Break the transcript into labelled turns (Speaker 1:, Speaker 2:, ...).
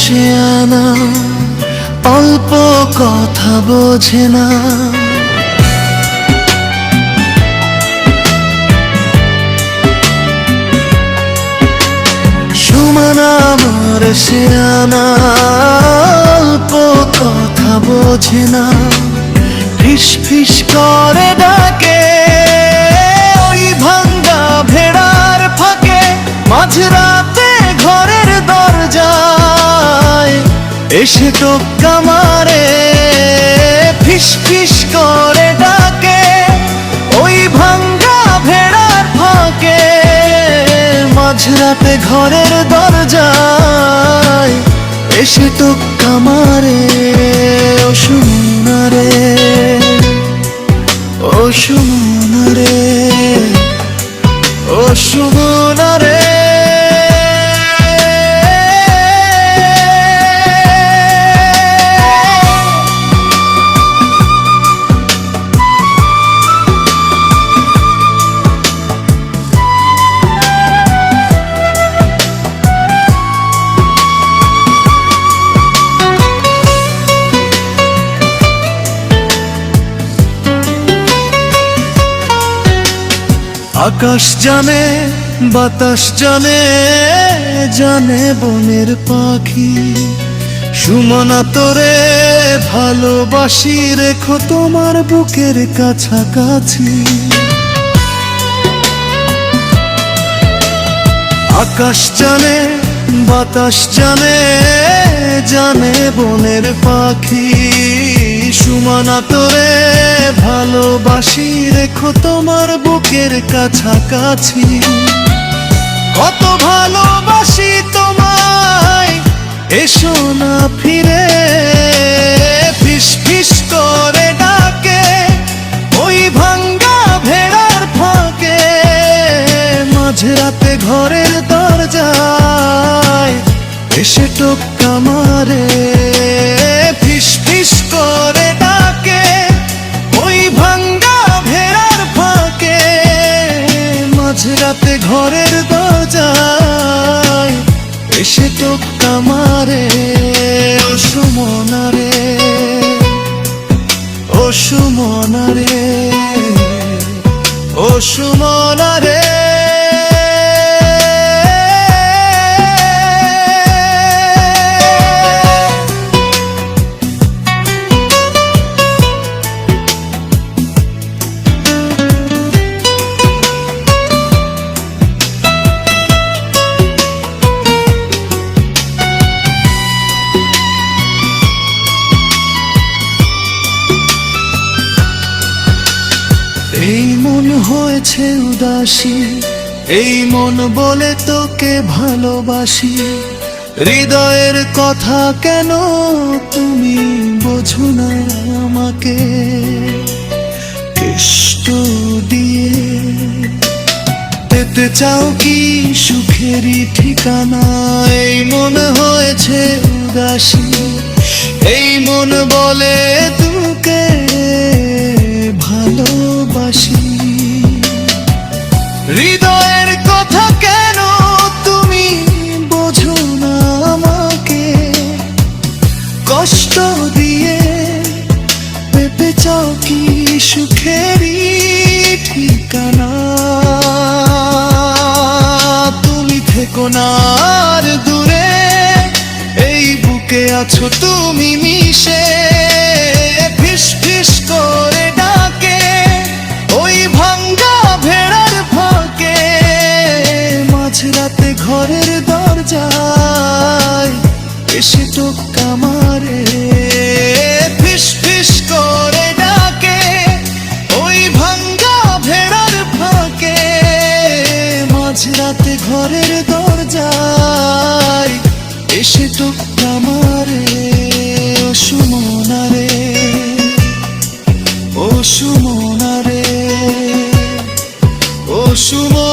Speaker 1: শেয়ানা, অল্প কথা বোঝে না। সুমন আমার শেয়ানা, অল্প কথা বোঝে না। ফিস ফিস করে ডাকে ওই ভাঙ্গা ভেড়ার ফাঁকে, মাঝরাতে ঘরের দরজায় এসে টোক্কা মারে। ফিস ফিস করে ডাকে ওই ভাঙ্গা ভেড়ার ফাঁকে, মাঝরাতে ঘরের দরজায় এসে টোক্কা মারে। ও সুমনা রে, ও সুমনা রে, ও সুমনা রে। আকাশ জানে, বাতাস জানে, জানে বনের পাখি। সুমনা তোরে ভালোবাসি, রেখো তোমার বুকের কাছাকাছি। আকাশ জানে, বাতাস জানে, জানে বনের পাখি। সুমনা তোরে ভালোবাসি, রেখো তোমার বুকের কাছাকাছি। কত ভালোবাসি তোমায়, এসো না ফিরে। ফিস ফিস করে ডাকে ওই ভাঙ্গা ভেড়ার ফাঁকে, মাঝরাতে ঘরের দরজায় এসে টোক্কা মারে। ফিস ফিস করে ডাকে ওই ভাঙ্গা ভেড়ার ফাঁকে, মাঝরাতে ঘরের দরজায় এসে টোক্কা মারে। ও সুমনা রে, ও সুমনা রে, ও সুমনা রে। এই মন হয়েছে উদাসী, এই মন বলে তোকে ভালোবাসি। হৃদয়ের কথা কেন তুমি বোঝো না আমাকে, কষ্ট দিয়ে পেতে চাও কি সুখেরই ঠিকানা। এই মন হয়েছে উদাসী, এই মন বলে তোকে ভালোবাসি। হৃদয়ের কথা কেন তুমি বোঝো না আমাকে, কষ্ট দিয়ে পেতে চাও কি সুখেরই ঠিকানা। তুমি থেকো না আর দূরে, এই বুকে আছো তুমি মিশে। ফিস ফিস করে ডাকে ওই ভাঙ্গা ভেড়ার ফাঁকে, মাঝরাতে ঘরের দরজায় এসে টোক্কা মারে। ফিস ফিস করে ডাকে ওই ভাঙ্গা ভেড়ার ফাঁকে, মাঝরাতে ঘরের দরজায় এসে টোক্কা মারে। ও সুমনা রে, ও সুমনা রে, ও সুমনা।